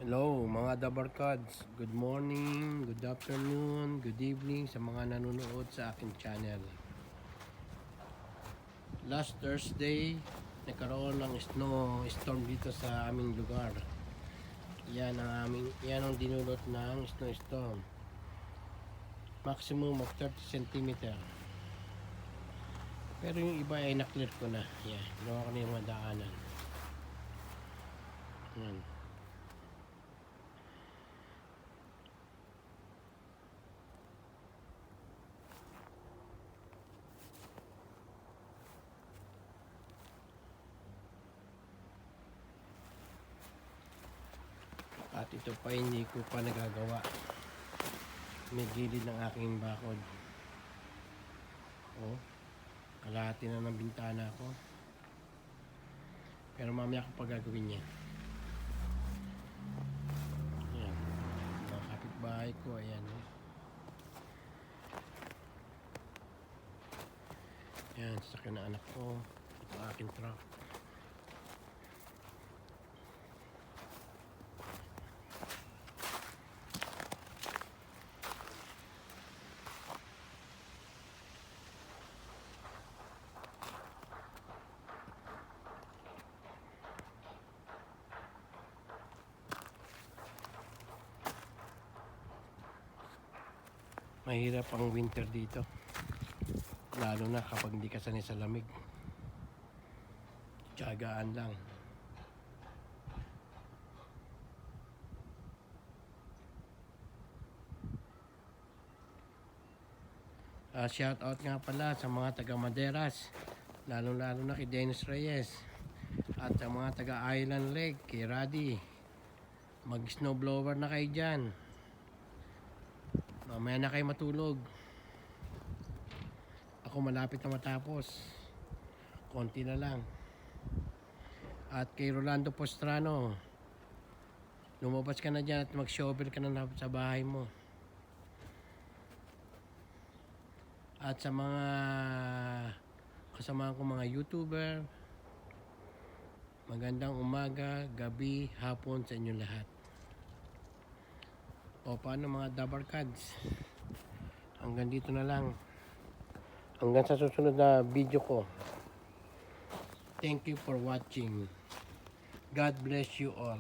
Hello mga Dabarkads, good morning, good afternoon, good evening sa mga nanonood sa aking channel. Last Thursday, nagkaroon ng storm dito sa aming lugar. Yan ang dinulot ng snowstorm. Maximum of 30 cm. Pero yung iba ay na-clear ko na. Yan, ginawa ko na yung mga daanan. Yan. At ito pa hindi ko pa nagagawa. May gilid ng aking bakod. Oh, kalahati na ng bintana ko. Pero mamaya ko pa gagawin niya. Ayan. Mga kapitbahay ko, ayan. Ayan, sasakyan na anak ko. Ito ang aking truck. Mahirap ang winter dito, lalo na kapag hindi ka sanay sa lamig. Tiyagaan lang. Shout out nga pala sa mga taga Maderas, lalo na kay Dennis Reyes, at sa mga taga Island Lake, kay Raddy. Mag snowblower na kayo dyan, mamaya na kayo matulog. Ako malapit na matapos, konti na lang. At kay Rolando Postrano, lumabas ka na dyan at mag-shovel ka na sa bahay mo. At sa mga kasama ko mga YouTuber, magandang umaga, gabi, hapon sa inyo lahat. O paano mga Dabarkads, hanggang dito na lang, hanggang sa susunod na video ko. Thank you for watching. God bless you all.